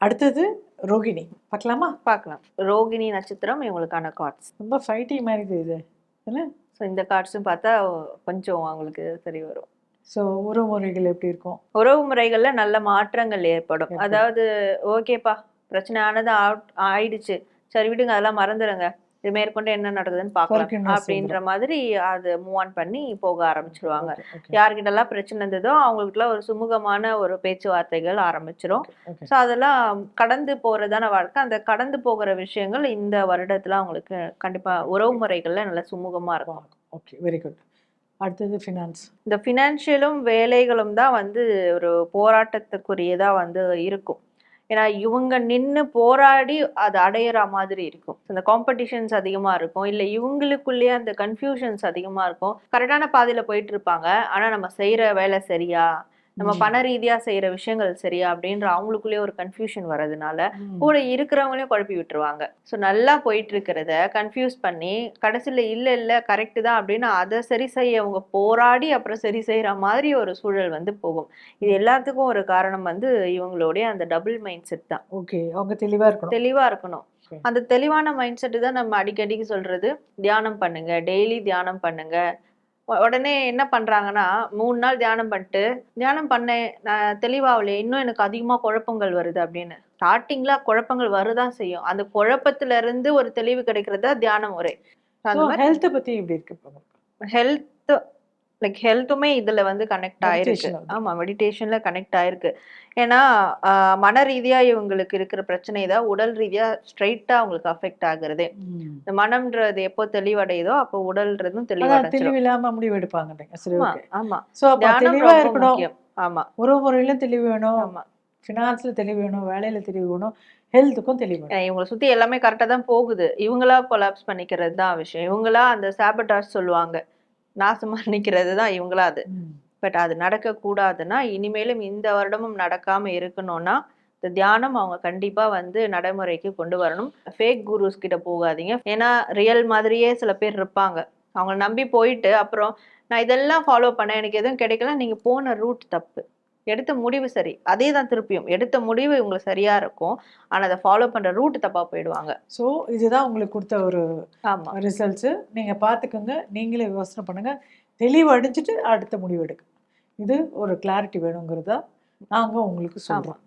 அடுத்தது ரோகிணி. பார்க்கலாமா? பார்க்கலாம். ரோகிணி நட்சத்திரம் இவங்களுக்கான கார்ட்ஸ். ரொம்ப ஃபைட்டி மாதிரி தெரியுது இல்லை? ஸோ இந்த கார்ட்ஸும் பார்த்தா கொஞ்சம் அவங்களுக்கு சரி வரும். ஸோ உறவுமுறைகள் எப்படி இருக்கும்? உறவு முறைகள்ல நல்ல மாற்றங்கள் ஏற்படும். அதாவது ஓகேப்பா பிரச்சனையானது ஆயிடுச்சு, சரி விடுங்க அதெல்லாம் மறந்துடுங்க, இது மேற்கொண்டு என்ன நடக்குதுன்னு பார்க்கலாம் அப்படின்ற மாதிரி அது மூவ் ஆன் பண்ணி போக ஆரம்பிச்சிருவாங்க. யார்கிட்டலாம் பிரச்சனை இருந்ததோ அவங்களுக்குலாம் ஒரு சுமூகமான ஒரு பேச்சுவார்த்தைகள் ஆரம்பிச்சிரும். ஸோ அதெல்லாம் கடந்து போறதான வாழ்க்கை. அந்த கடந்து போகிற விஷயங்கள் இந்த வருடத்துல அவங்களுக்கு கண்டிப்பா உறவு முறைகள்ல நல்ல சுமூகமா இருக்கும். Okay, very good. அடுத்தது ஃபினான்ஸ். இந்த ஃபினான்ஷியலும் வேலைகளும் தான் வந்து ஒரு போராட்டத்துக்குரியதா வந்து இருக்கும். ஏன்னா இவங்க நின்று போராடி அதை அடையிற மாதிரி இருக்கும். இந்த காம்படிஷன்ஸ் அதிகமா இருக்கும், இல்லை இவங்களுக்குள்ளேயே அந்த கன்ஃபியூஷன்ஸ் அதிகமா இருக்கும். கரெக்டான பாதையில போயிட்டு இருப்பாங்க, ஆனா நம்ம செய்யற வேலை சரியா, நம்ம பண ரீதியா செய்யற விஷயங்கள் சரியா அப்படின்ற அவங்களுக்குள்ளேயே ஒரு கன்ஃபியூஷன் வர்றதுனால கூட இருக்கிறவங்களையும் குழப்பி விட்டுருவாங்க. ஸோ நல்லா போயிட்டு இருக்கிறத கன்ஃபியூஸ் பண்ணி கடைசியில இல்ல கரெக்டு தான் அப்படின்னு அதை சரி செய்ய அவங்க போராடி அப்புறம் சரி செய்யற மாதிரி ஒரு சூழல் வந்து போகும். இது எல்லாத்துக்கும் ஒரு காரணம் வந்து இவங்களுடைய அந்த டபுள் மைண்ட் செட் தான். ஓகே, அவங்க தெளிவா இருக்கணும். அந்த தெளிவான மைண்ட் செட்டு தான் நம்ம அடிக்கடிக்கு சொல்றது, தியானம் பண்ணுங்க, டெய்லி தியானம் பண்ணுங்க. உடனே என்ன பண்றாங்கன்னா 3 நாள் தியானம் பண்ணிட்டு, தியானம் பண்ணேன் நான் தெளிவாகலையே, இன்னும் எனக்கு அதிகமா குழப்பங்கள் வருது அப்படின்னு. ஸ்டார்டிங்ல குழப்பங்கள் வருதான் செய்யும். அந்த குழப்பத்துல இருந்து ஒரு தெளிவு கிடைக்கிறதா தியான முறை. ஹெல்த் பத்தி எப்படி இருக்கு? ஹெல்த் லைக் ஹெல்த்துமே இதுல வந்து கனெக்ட் ஆயிருக்கு. ஆமா, மெடிடேஷன்ல கனெக்ட் ஆயிருக்கு. ஏன்னா மன ரீதியா இவங்களுக்கு இருக்கிற பிரச்சனை தான் உடல் ரீதியா ஸ்ட்ரைட்டா அவங்களுக்கு அஃபெக்ட் ஆகுறது. இந்த மனம்ன்றது எப்போ தெளிவடையுதோ அப்போ உடல்றதும் தெளிவு இல்லாம முடிவு எடுப்பாங்க. ஆமா, தெளிவா இருக்கணும். ஆமா, உறவுமுறையில தெளிவு வேணும். ஆமா, ஃபினான்ஸ்ல தெளிவு வேணும், வேலையில தெளிவு வேணும், ஹெல்த்துக்கும் தெளிவு வேணும். இவங்களை சுத்தி எல்லாமே கரெக்டா தான் போகுது. இவங்களா கொலாப்ஸ் பண்ணிக்கிறது தான் விஷயம். இவங்களா அந்த சாபட்டாஸ் சொல்லுவாங்க, நாசமா நிக்கிறது தான் இவங்களா அது. பட் அது நடக்க கூடாதுன்னா, இனிமேலும் இந்த வருடமும் நடக்காம இருக்கணும்னா இந்த தியானம் அவங்க கண்டிப்பா வந்து நடைமுறைக்கு கொண்டு வரணும். ஃபேக் குருஸ் கிட்ட போகாதீங்க. ஏன்னா ரியல் மாதிரியே சில பேர் இருப்பாங்க. அவங்களை நம்பி போயிட்டு அப்புறம் நான் இதெல்லாம் ஃபாலோ பண்ணேன், எனக்கு எதுவும் கிடைக்கல, நீங்க போன ரூட் தப்பு, எடுத்த முடிவு சரி, அதே தான் திருப்பியும் எடுத்த முடிவு உங்களுக்கு சரியா இருக்கும், ஆனா அதை ஃபாலோ பண்ற ரூட் தப்பா போயிடுவாங்க. ஸோ இதுதான் உங்களுக்கு கொடுத்த ஒரு ரிசல்ட்ஸ். நீங்க பாத்துக்கோங்க, நீங்களே யோசனை பண்ணுங்க, தெளிவடைஞ்சிட்டு அடுத்த முடிவு எடுங்க. இது ஒரு கிளாரிட்டி வேணுங்கிறதா நாங்க உங்களுக்கு சொல்றோம்.